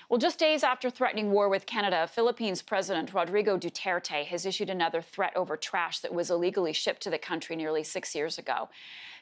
Well, just days after threatening war with Canada, Philippines President Rodrigo Duterte has issued another threat over trash that was illegally shipped to the country nearly 6 years ago.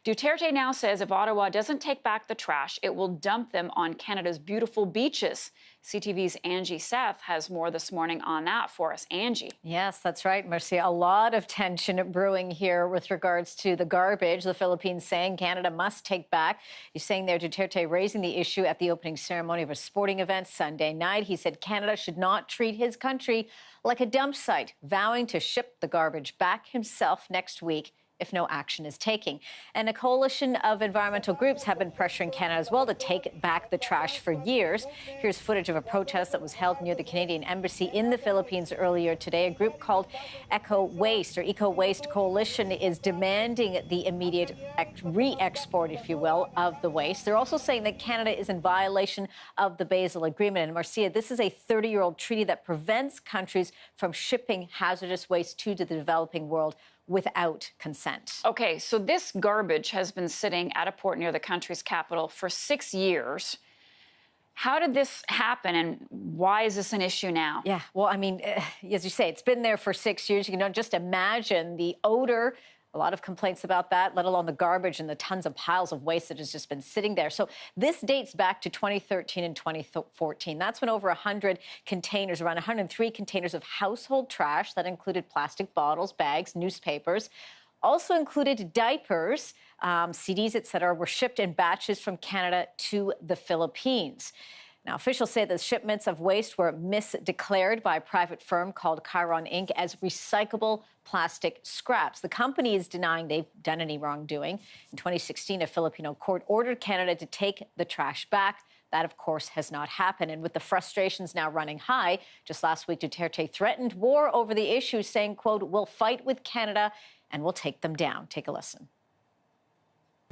Duterte now says if Ottawa doesn't take back the trash, it will dump them on Canada's beautiful beaches. CTV's Angie Seth has more this morning on that for us. Angie. Yes, that's right, Marcia. A lot of tension brewing here with regards to the garbage the Philippines saying Canada must take back. He's saying there Duterte raising the issue at the opening ceremony of a sporting event Sunday night. He said Canada should not treat his country like a dump site, vowing to ship the garbage back himself next week if no action is taken. And a coalition of environmental groups have been pressuring Canada as well to take back the trash for years. Here's footage of a protest that was held near the Canadian Embassy in the Philippines earlier today. A group called Eco Waste Coalition is demanding the immediate re-export, if you will, of the waste. They're also saying that Canada is in violation of the Basel Agreement. And Marcia, this is a 30-year-old treaty that prevents countries from shipping hazardous waste to the developing world without consent. Okay, so this garbage has been sitting at a port near the country's capital for 6 years. How did this happen, and why is this an issue now? Yeah, well, I mean, as you say, it's been there for 6 years. You can just imagine the odor. A lot of complaints about that, let alone the garbage and the tons of piles of waste that has just been sitting there. So this dates back to 2013 and 2014. That's when over 100 containers, around 103 containers of household trash that included plastic bottles, bags, newspapers, also included diapers, CDs, et cetera, were shipped in batches from Canada to the Philippines. Now, officials say the shipments of waste were misdeclared by a private firm called Chiron Inc. as recyclable plastic scraps. The company is denying they've done any wrongdoing. In 2016, a Filipino court ordered Canada to take the trash back. That, of course, has not happened. And with the frustrations now running high, just last week, Duterte threatened war over the issue, saying, quote, "We'll fight with Canada and we'll take them down." Take a listen.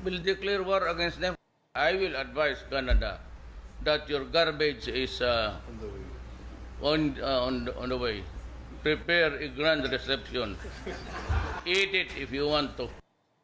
Will declare war against them. I will advise Canada that your garbage is on the way. Prepare a grand reception. Eat it if you want to.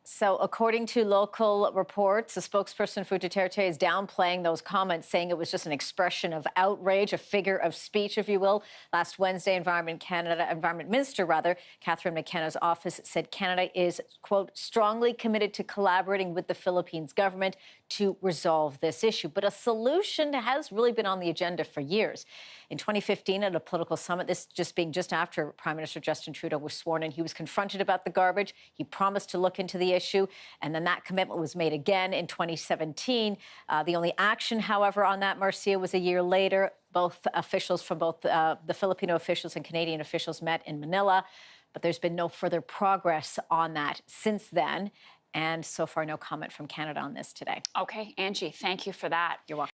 So, according to local reports, a spokesperson for Duterte is downplaying those comments, saying it was just an expression of outrage, a figure of speech, if you will. Last Wednesday, Environment Minister Catherine McKenna's office said Canada is, quote, strongly committed to collaborating with the Philippines government to resolve this issue. But a solution has really been on the agenda for years. In 2015, at a political summit, this being just after Prime Minister Justin Trudeau was sworn in, he was confronted about the garbage. He promised to look into the issue, and then that commitment was made again in 2017. The only action, however, on that, Marcia, was a year later. Both officials from the Filipino officials and Canadian officials met in Manila, but there's been no further progress on that since then. And so far, no comment from Canada on this today. Okay, Angie, thank you for that. You're welcome.